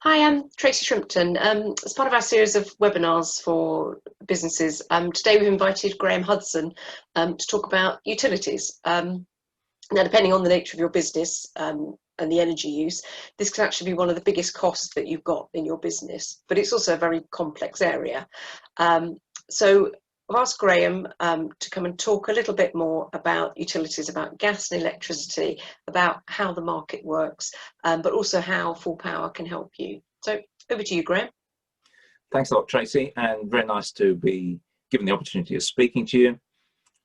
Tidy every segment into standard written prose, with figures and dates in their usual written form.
Hi, I'm Tracy Shrimpton. As part of our series of webinars for businesses, today we've invited Graham Hudson to talk about utilities. Now, depending on the nature of your business and the energy use, this can actually be one of the biggest costs that you've got in your business, but it's also a very complex area. So I've asked Graham to come and talk a little bit more about utilities, about gas and electricity, about how the market works, but also how Full Power can help you. So over to you, Graham. Thanks a lot, Tracy, and very nice to be given the opportunity of speaking to you.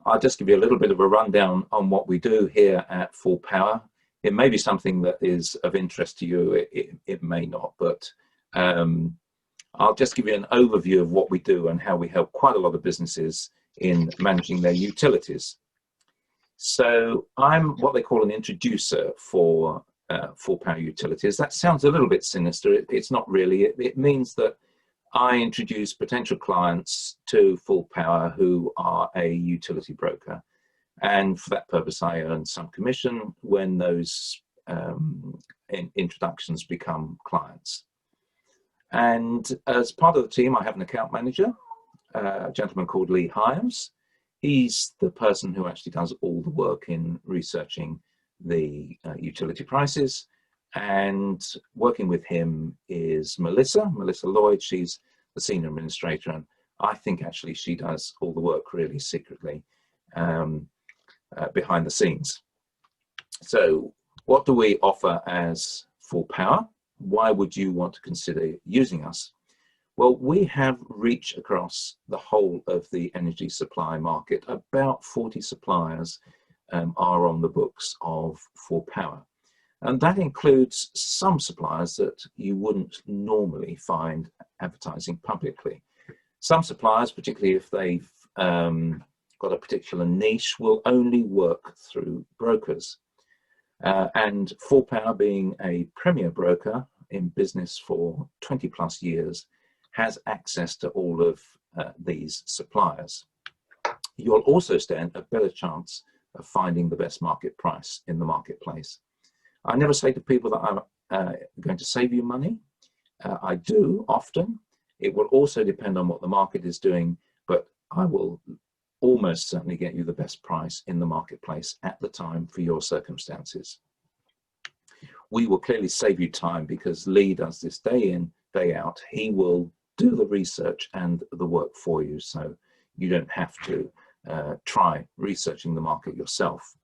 I'll just give you a little bit of a rundown on what we do here at Full Power. It may be something that is of interest to you, it may not, but I'll just give you an overview of what we do and how we help quite a lot of businesses in managing their utilities. So I'm what they call an introducer for Full Power Utilities. That sounds a little bit sinister. It's not really. It means that I introduce potential clients to Full Power who are a utility broker. And for that purpose, I earn some commission when those introductions become clients. And as part of the team, I have an account manager, a gentleman called Lee Hyams. He's the person who actually does all the work in researching the utility prices. And working with him is Melissa Lloyd. She's the senior administrator, and I think actually she does all the work really secretly behind the scenes. So what do we offer as Full Power? Why would you want to consider using us? Well, we have reach across the whole of the energy supply market. About 40 suppliers are on the books of Full Power. And that includes some suppliers that you wouldn't normally find advertising publicly. Some suppliers, particularly if they've got a particular niche, will only work through brokers. And Full Power, being a premier broker in business for 20 plus years, has access to all of these suppliers. You'll also stand a better chance of finding the best market price in the marketplace. I never say to people that I'm going to save you money. I do often. It will also depend on what the market is doing, but I will almost certainly get you the best price in the marketplace at the time for your circumstances. We will clearly save you time because Lee does this day in, day out. He will do the research and the work for you, so you don't have to try researching the market yourself.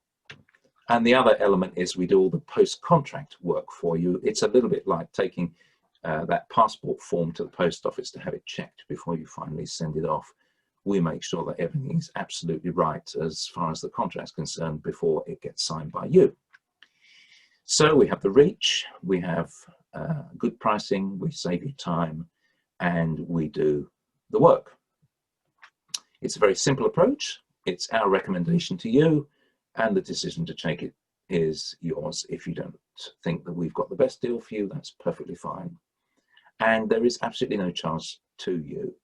And the other element is we do all the post-contract work for you. It's a little bit like taking that passport form to the post office to have it checked before you finally send it off. We make sure that everything is absolutely right as far as the contract is concerned before it gets signed by you. So we have the reach, we have good pricing, we save you time, and we do the work. It's a very simple approach. It's our recommendation to you, and the decision to take it is yours. If you don't think that we've got the best deal for you, that's perfectly fine. And there is absolutely no charge to you.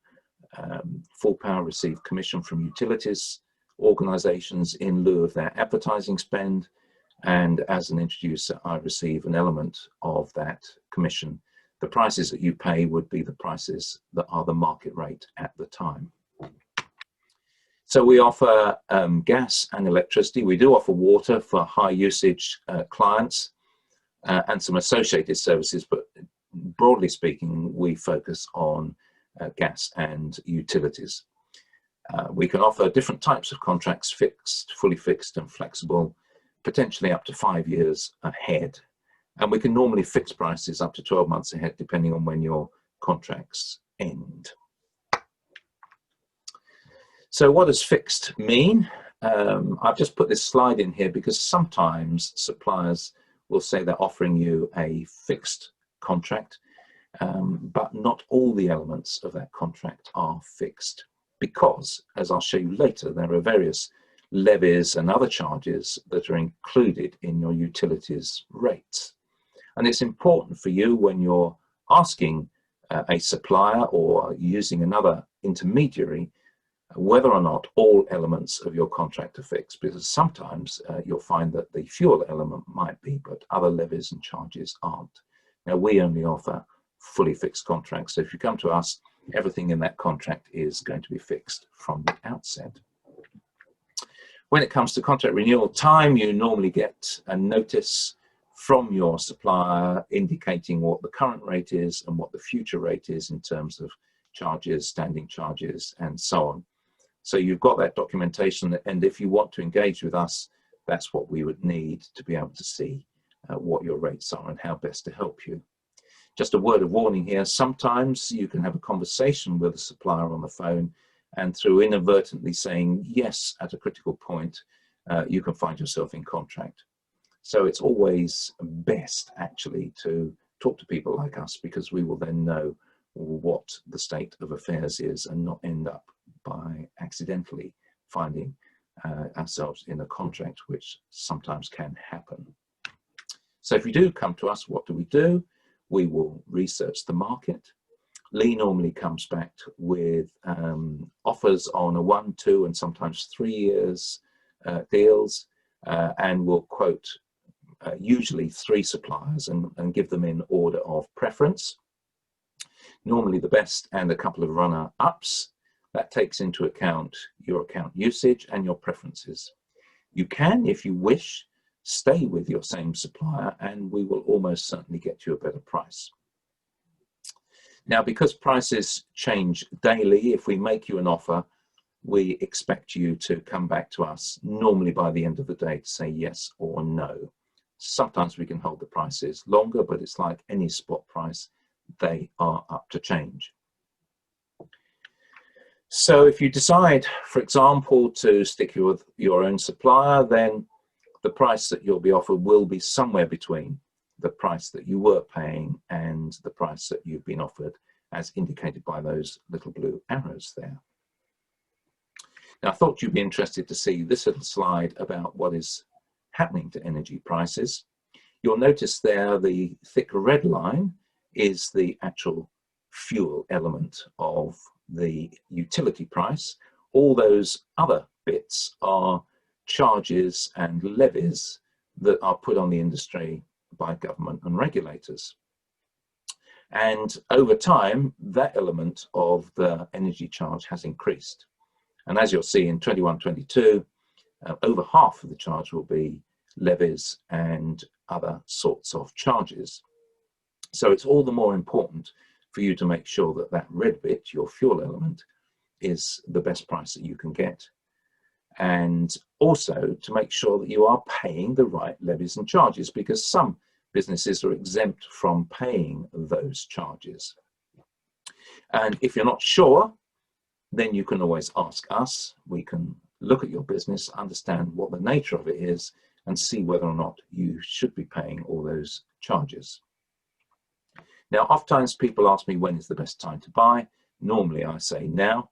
Full Power receive commission from utilities organisations in lieu of their advertising spend, and as an introducer, I receive an element of that commission. The prices that you pay would be the prices that are the market rate at the time. So we offer gas and electricity. We do offer water for high usage clients and some associated services, but broadly speaking, we focus on gas and utilities. We can offer different types of contracts, fixed, fully fixed and flexible, potentially up to 5 years ahead. And we can normally fix prices up to 12 months ahead, depending on when your contracts end. So what does fixed mean? I've just put this slide in here because sometimes suppliers will say they're offering you a fixed contract, but not all the elements of that contract are fixed because, as I'll show you later, there are various levies and other charges that are included in your utilities rates. And it's important for you when you're asking a supplier or using another intermediary whether or not all elements of your contract are fixed, because sometimes you'll find that the fuel element might be, but other levies and charges aren't. Now, we only offer fully fixed contract. So if you come to us, everything in that contract is going to be fixed from the outset. When it comes to contract renewal time, you normally get a notice from your supplier indicating what the current rate is and what the future rate is in terms of charges, standing charges, and so on. So you've got that documentation, and if you want to engage with us, that's what we would need to be able to see what your rates are and how best to help you. Just a word of warning here, sometimes you can have a conversation with a supplier on the phone, and through inadvertently saying yes at a critical point, you can find yourself in contract. So it's always best actually to talk to people like us, because we will then know what the state of affairs is and not end up by accidentally finding ourselves in a contract, which sometimes can happen. So if you do come to us, what do? We will research the market. Lee normally comes back with offers on a 1, 2, and sometimes 3 years deals, and will quote usually 3 suppliers and give them in order of preference. Normally the best and a couple of runner-ups. That takes into account your account usage and your preferences. You can, if you wish, stay with your same supplier, and we will almost certainly get you a better price. Now, because prices change daily, if we make you an offer, we expect you to come back to us normally by the end of the day to say yes or no. Sometimes we can hold the prices longer, but it's like any spot price, they are up to change. So if you decide, for example, to stick with your own supplier, then the price that you'll be offered will be somewhere between the price that you were paying and the price that you've been offered, as indicated by those little blue arrows there. Now, I thought you'd be interested to see this little slide about what is happening to energy prices. You'll notice there the thick red line is the actual fuel element of the utility price. All those other bits are charges and levies that are put on the industry by government and regulators. And over time, that element of the energy charge has increased. And as you'll see in 21-22, over half of the charge will be levies and other sorts of charges. So it's all the more important for you to make sure that that red bit, your fuel element, is the best price that you can get. And also to make sure that you are paying the right levies and charges, because some businesses are exempt from paying those charges. And if you're not sure, then you can always ask us. We can look at your business, understand what the nature of it is, and see whether or not you should be paying all those charges. Now, oftentimes people ask me when is the best time to buy. Normally I say now,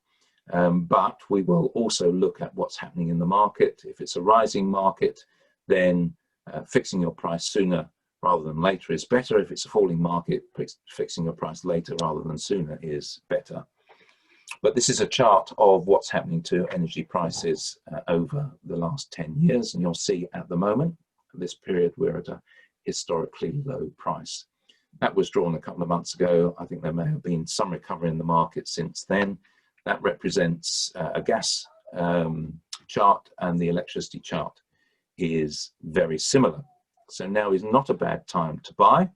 but we will also look at what's happening in the market. If it's a rising market, then fixing your price sooner rather than later is better. If it's a falling market, fixing your price later rather than sooner is better. But this is a chart of what's happening to energy prices over the last 10 years. And you'll see at the moment, this period, we're at a historically low price. That was drawn a couple of months ago. I think there may have been some recovery in the market since then. That represents a gas chart, and the electricity chart is very similar. So now is not a bad time to buy.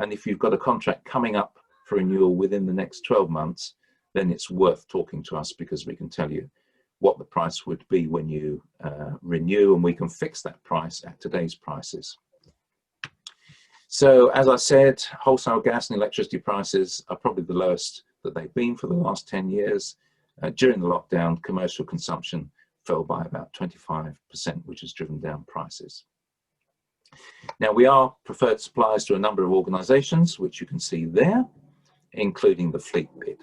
And if you've got a contract coming up for renewal within the next 12 months, then it's worth talking to us, because we can tell you what the price would be when you renew, and we can fix that price at today's prices. So as I said, wholesale gas and electricity prices are probably the lowest that they've been for the last 10 years. During the lockdown, commercial consumption fell by about 25%, which has driven down prices. Now, we are preferred suppliers to a number of organisations, which you can see there, including the fleet bid.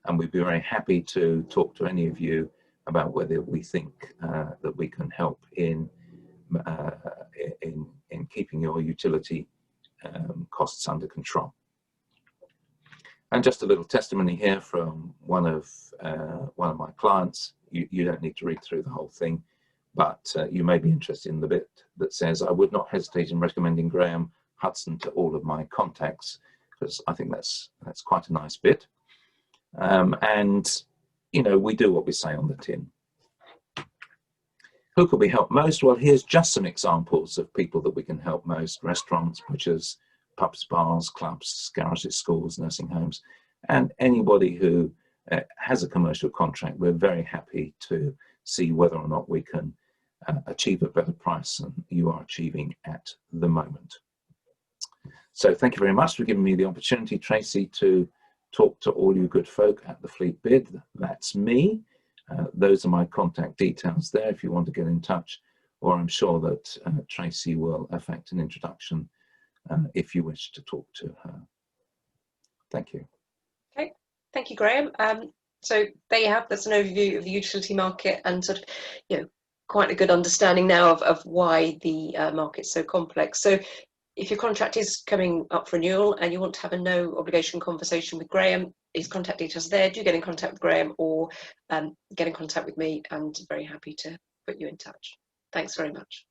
And we'd be very happy to talk to any of you about whether we think that we can help in keeping your utility costs under control. And just a little testimony here from one of my clients. You don't need to read through the whole thing, but you may be interested in the bit that says, "I would not hesitate in recommending Graham Hudson to all of my contacts. because I think that's quite a nice bit. And you know, we do what we say on the tin. Who could we help most? Well, here's just some examples of people that we can help most: restaurants, butchers, pubs, bars, clubs, garages, schools, nursing homes, and anybody who has a commercial contract. We're very happy to see whether or not we can achieve a better price than you are achieving at the moment. So thank you very much for giving me the opportunity, Tracy, to talk to all you good folk at the Fleet Bid. That's me. Those are my contact details there if you want to get in touch, or I'm sure that Tracy will effect an introduction if you wish to talk to her. Thank you. Okay, thank you, Graham. So there you have, that's an overview of the utility market and sort of, you know, quite a good understanding now of why the market's so complex. So if your contract is coming up for renewal and you want to have a no obligation conversation with Graham, his contact details are there. Do get in contact with Graham or get in contact with me, and very happy to put you in touch. Thanks very much.